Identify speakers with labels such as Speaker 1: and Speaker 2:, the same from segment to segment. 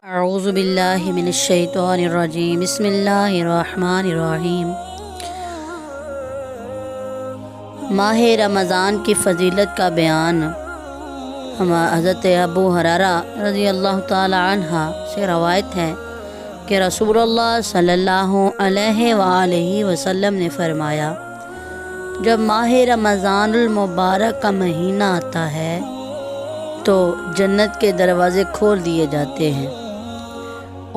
Speaker 1: اعوذ باللہ من الشیطان الرجیم بسم اللہ الرحمن الرحیم۔ ماہ رمضان کی فضیلت کا بیان حضرت ابو ہریرہ رضی اللہ تعالی عنہ سے روایت ہے کہ رسول اللہ صلی اللہ علیہ وآلہ وسلم نے فرمایا، جب ماہ رمضان المبارک کا مہینہ آتا ہے تو جنت کے دروازے کھول دیے جاتے ہیں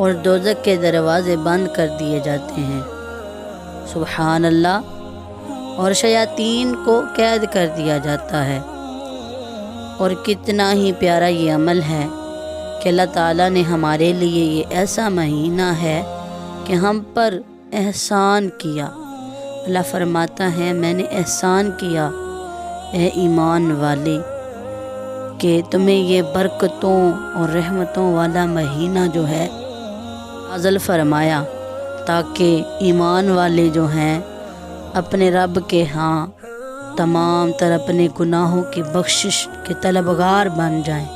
Speaker 1: اور دوزخ کے دروازے بند کر دیے جاتے ہیں، سبحان اللہ، اور شیاطین کو قید کر دیا جاتا ہے۔ اور کتنا ہی پیارا یہ عمل ہے کہ اللہ تعالیٰ نے ہمارے لیے یہ ایسا مہینہ ہے کہ ہم پر احسان کیا۔ اللہ فرماتا ہے، میں نے احسان کیا اے ایمان والے کہ تمہیں یہ برکتوں اور رحمتوں والا مہینہ جو ہے نازل فرمایا، تاکہ ایمان والے جو ہیں اپنے رب کے ہاں تمام تر اپنے گناہوں کی بخشش کے طلبگار بن جائیں۔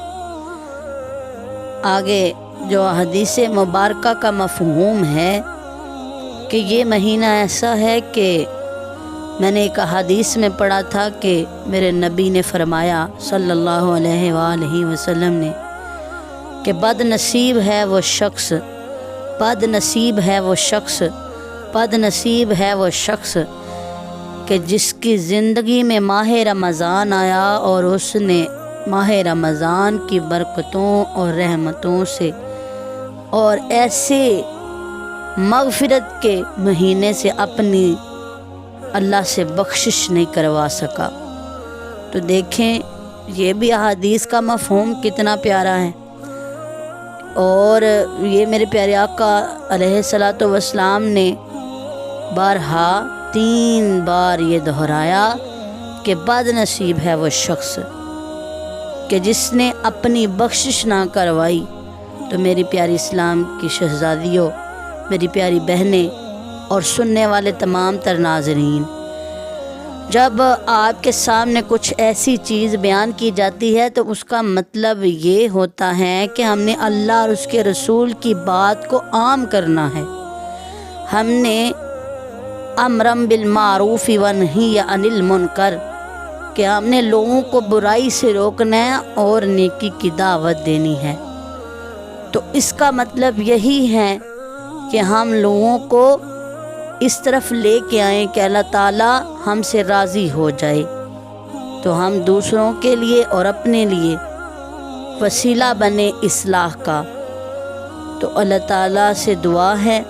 Speaker 1: آگے جو حدیث مبارکہ کا مفہوم ہے کہ یہ مہینہ ایسا ہے کہ میں نے ایک حدیث میں پڑھا تھا کہ میرے نبی نے فرمایا صلی اللہ علیہ وآلہ وسلم نے کہ بد نصیب ہے وہ شخص کہ جس کی زندگی میں ماہ رمضان آیا اور اس نے ماہ رمضان کی برکتوں اور رحمتوں سے اور ایسے مغفرت کے مہینے سے اپنی اللہ سے بخشش نہیں کروا سکا۔ تو دیکھیں یہ بھی احادیث کا مفہوم کتنا پیارا ہے، اور یہ میرے پیارے آقا علیہ الصلاۃ والسلام نے بارہا 3 بار یہ دہرایا کہ بد نصیب ہے وہ شخص کہ جس نے اپنی بخشش نہ کروائی۔ تو میری پیاری اسلام کی شہزادیوں، میری پیاری بہنیں اور سننے والے تمام تر ناظرین، جب آپ کے سامنے کچھ ایسی چیز بیان کی جاتی ہے تو اس کا مطلب یہ ہوتا ہے کہ ہم نے اللہ اور اس کے رسول کی بات کو عام کرنا ہے۔ ہم نے امرم بالمعروف ونہی عن المنکر کہ ہم نے لوگوں کو برائی سے روکنا ہے اور نیکی کی دعوت دینی ہے۔ تو اس کا مطلب یہی ہے کہ ہم لوگوں کو اس طرف لے کے آئیں کہ اللہ تعالیٰ ہم سے راضی ہو جائے، تو ہم دوسروں کے لیے اور اپنے لیے وسیلہ بنے اصلاح کا۔ تو اللہ تعالیٰ سے دعا ہے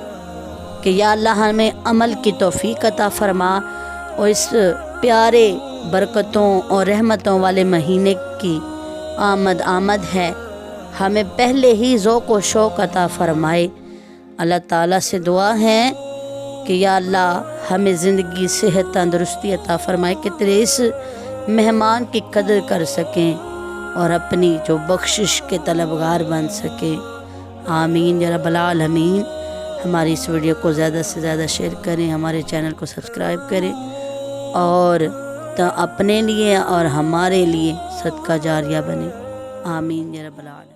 Speaker 1: کہ یا اللہ ہمیں عمل کی توفیق عطا فرما، اور اس پیارے برکتوں اور رحمتوں والے مہینے کی آمد ہے، ہمیں پہلے ہی ذوق و شوق عطا فرمائے۔ اللہ تعالیٰ سے دعا ہے کہ یا اللہ ہمیں زندگی، صحت، تندرستی عطا فرمائے کہ تیرے اس مہمان کی قدر کر سکیں اور اپنی جو بخشش کے طلبگار بن سکیں۔ آمین یا رب العالمین۔ ہماری اس ویڈیو کو زیادہ سے زیادہ شیئر کریں، ہمارے چینل کو سبسکرائب کریں، اور اپنے لیے اور ہمارے لیے صدقہ جاریہ بنے۔ آمین یا رب العالمین۔